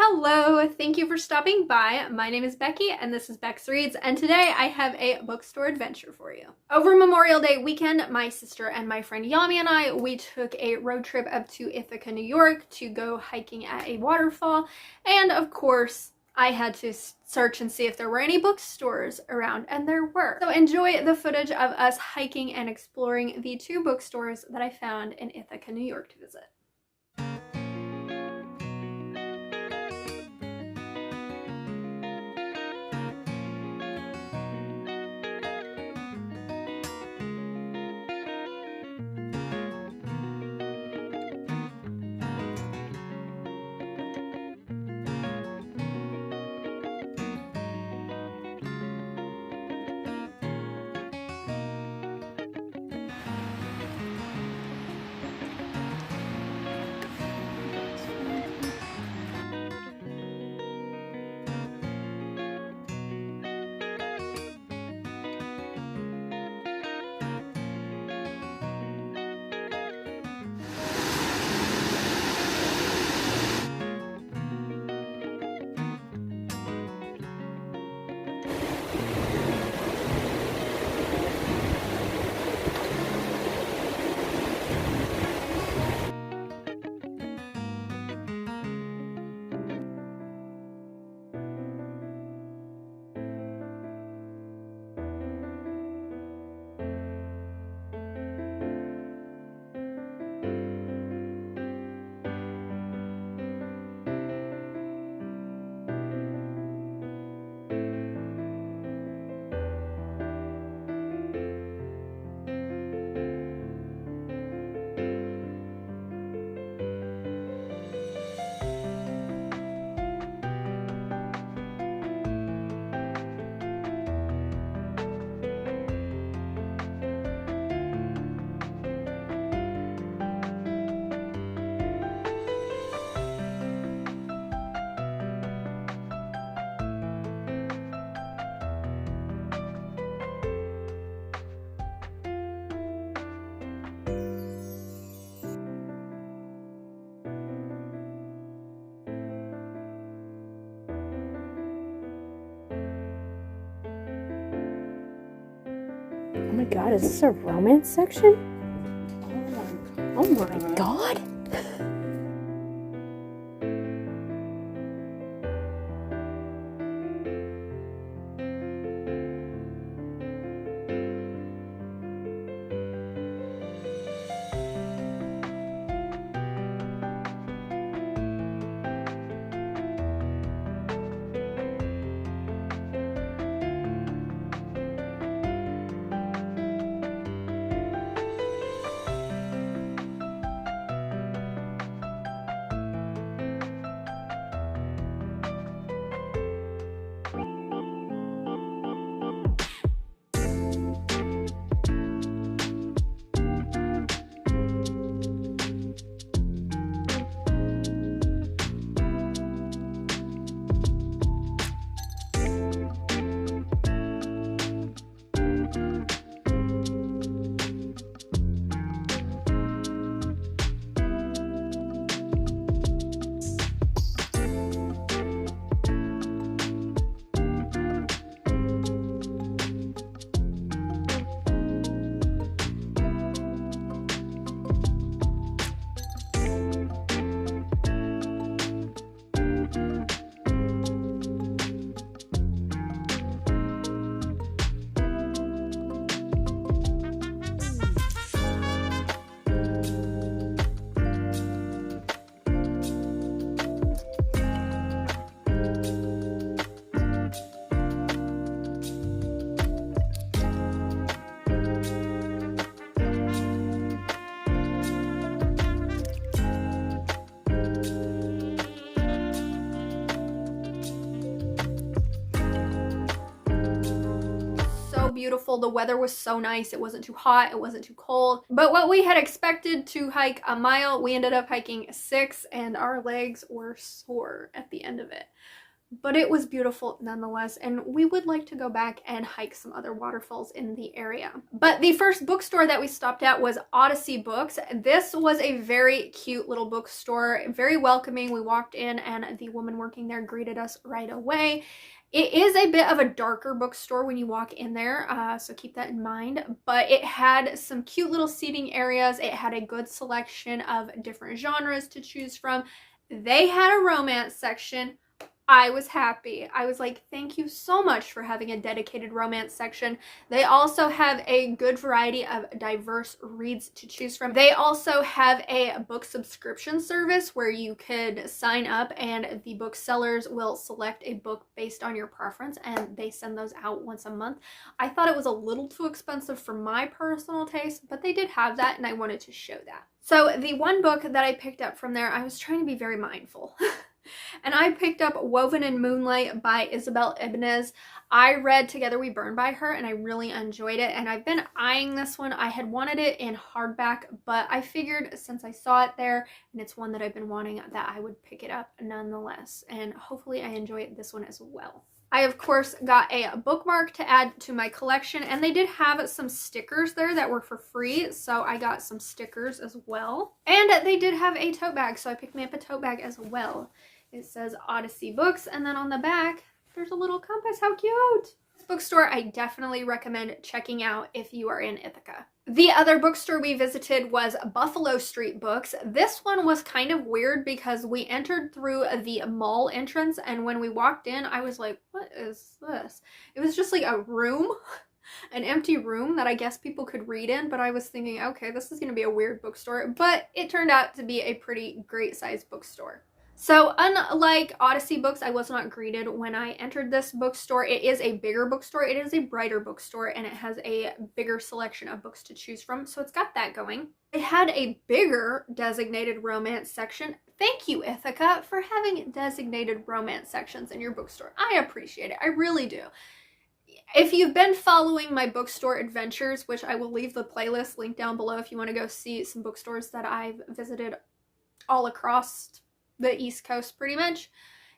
Hello, thank you for stopping by. My name is Becky and this is BecxReadz, and today I have a bookstore adventure for you. Over Memorial Day weekend, my sister and my friend Yami and I, we took a road trip up to Ithaca, New York to go hiking at a waterfall, and of course, I had to search and see if there were any bookstores around, and there were. So enjoy the footage of us hiking and exploring the two bookstores that I found in Ithaca, New York to visit. Oh my god, is this a romance section? Oh my god! Beautiful. The weather was so nice. It wasn't too hot, it wasn't too cold. But what we had expected to hike a mile, we ended up hiking 6, and our legs were sore at the end of it. but it was beautiful nonetheless, and we would like to go back and hike some other waterfalls in the area. But the first bookstore that we stopped at was Odyssey Books. This was a very cute little bookstore, very welcoming. We walked in and the woman working there greeted us right away. It is a bit of a darker bookstore when you walk in there, so keep that in mind, but it had some cute little seating areas. It had a good selection of different genres to choose from. They had a romance section. I was happy. I was like, thank you so much for having a dedicated romance section. They also have a good variety of diverse reads to choose from. They also have a book subscription service where you could sign up and the booksellers will select a book based on your preference, and they send those out once a month. I thought it was a little too expensive for my personal taste, but they did have that and I wanted to show that. So the one book that I picked up from there, I was trying to be very mindful. And I picked up Woven in Moonlight by Isabel Ibáñez. I read Together We Burn by her and I really enjoyed it, and I've been eyeing this one. I had wanted it in hardback, but I figured since I saw it there and it's one that I've been wanting, that I would pick it up nonetheless, and hopefully I enjoy this one as well. I, of course, got a bookmark to add to my collection, and they did have some stickers there that were for free, so I got some stickers as well. And they did have a tote bag, so I picked me up a tote bag as well. It says Odyssey Books, and then on the back, there's a little compass. How cute! This bookstore I definitely recommend checking out if you are in Ithaca. The other bookstore we visited was Buffalo Street Books. This one was kind of weird because we entered through the mall entrance, and when we walked in, I was like, what is this? It was just like a room, an empty room that I guess people could read in, but I was thinking, okay, this is going to be a weird bookstore, but it turned out to be a pretty great sized bookstore. So unlike Odyssey Books, I was not greeted when I entered this bookstore. It is a bigger bookstore, it is a brighter bookstore, and it has a bigger selection of books to choose from, so it's got that going. It had a bigger designated romance section. Thank you, Ithaca, for having designated romance sections in your bookstore. I appreciate it, I really do. If you've been following my bookstore adventures, which I will leave the playlist link down below if you want to go see some bookstores that I've visited all across the East Coast pretty much,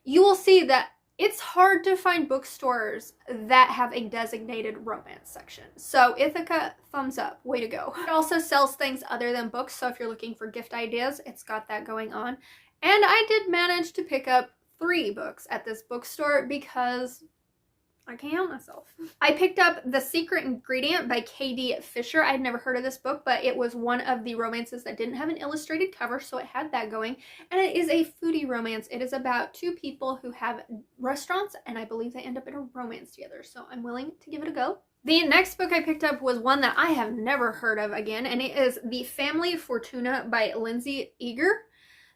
you will see that it's hard to find bookstores that have a designated romance section. So Ithaca, thumbs up, way to go. It also sells things other than books, so if you're looking for gift ideas, it's got that going on. And I did manage to pick up 3 books at this bookstore because I can't help myself. I picked up The Secret Ingredient by K.D. Fisher. I'd never heard of this book, but it was one of the romances that didn't have an illustrated cover, so it had that going. And it is a foodie romance. It is about 2 people who have restaurants, and I believe they end up in a romance together, so I'm willing to give it a go. The next book I picked up was one that I have never heard of again, and it is The Family Fortuna by Lindsay Eager.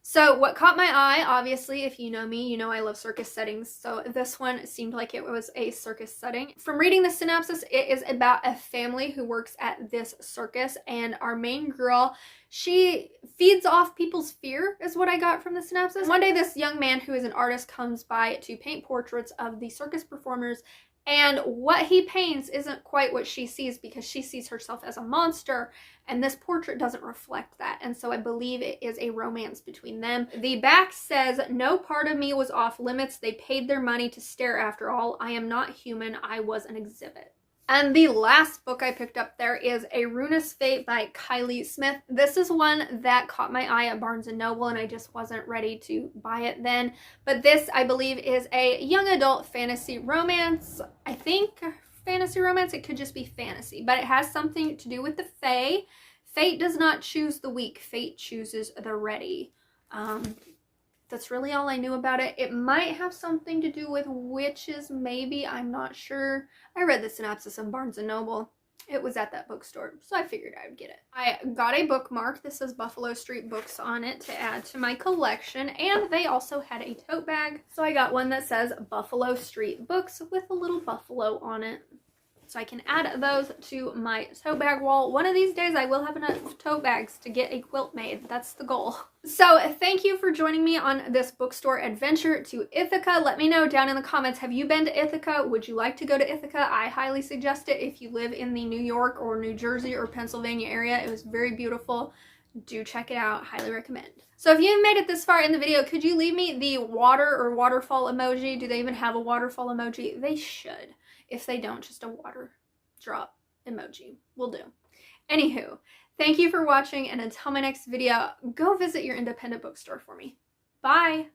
So what caught my eye, obviously, if you know me, you know I love circus settings, so this one seemed like it was a circus setting. From reading the synopsis, it is about a family who works at this circus, and our main girl, she feeds off people's fear, is what I got from the synopsis. One day, this young man who is an artist comes by to paint portraits of the circus performers, and what he paints isn't quite what she sees because she sees herself as a monster, and this portrait doesn't reflect that, and so I believe it is a romance between them. The back says, "No part of me was off limits. They paid their money to stare after all. I am not human. I was an exhibit." And the last book I picked up there is A Ruinous Fate by Kylie Smith. This is one that caught my eye at Barnes & Noble, and I just wasn't ready to buy it then. But this, I believe, is a young adult fantasy romance. I think fantasy romance, it could just be fantasy, but it has something to do with the Fae. Fate does not choose the weak, fate chooses the ready. That's really all I knew about it. It might have something to do with witches, maybe, I'm not sure. I read the synopsis in Barnes & Noble. It was at that bookstore, so I figured I would get it. I got a bookmark. This says Buffalo Street Books on it to add to my collection, and they also had a tote bag. So I got one that says Buffalo Street Books with a little buffalo on it. So I can add those to my tote bag wall. One of these days I will have enough tote bags to get a quilt made. That's the goal. So thank you for joining me on this bookstore adventure to Ithaca. Let me know down in the comments, have you been to Ithaca? Would you like to go to Ithaca? I highly suggest it if you live in the New York or New Jersey or Pennsylvania area. It was very beautiful. Do check it out. Highly recommend. So if you made it this far in the video, could you leave me the water or waterfall emoji? Do they even have a waterfall emoji? They should. If they don't, just a water drop emoji will do. Anywho, thank you for watching, and until my next video, go visit your independent bookstore for me. Bye!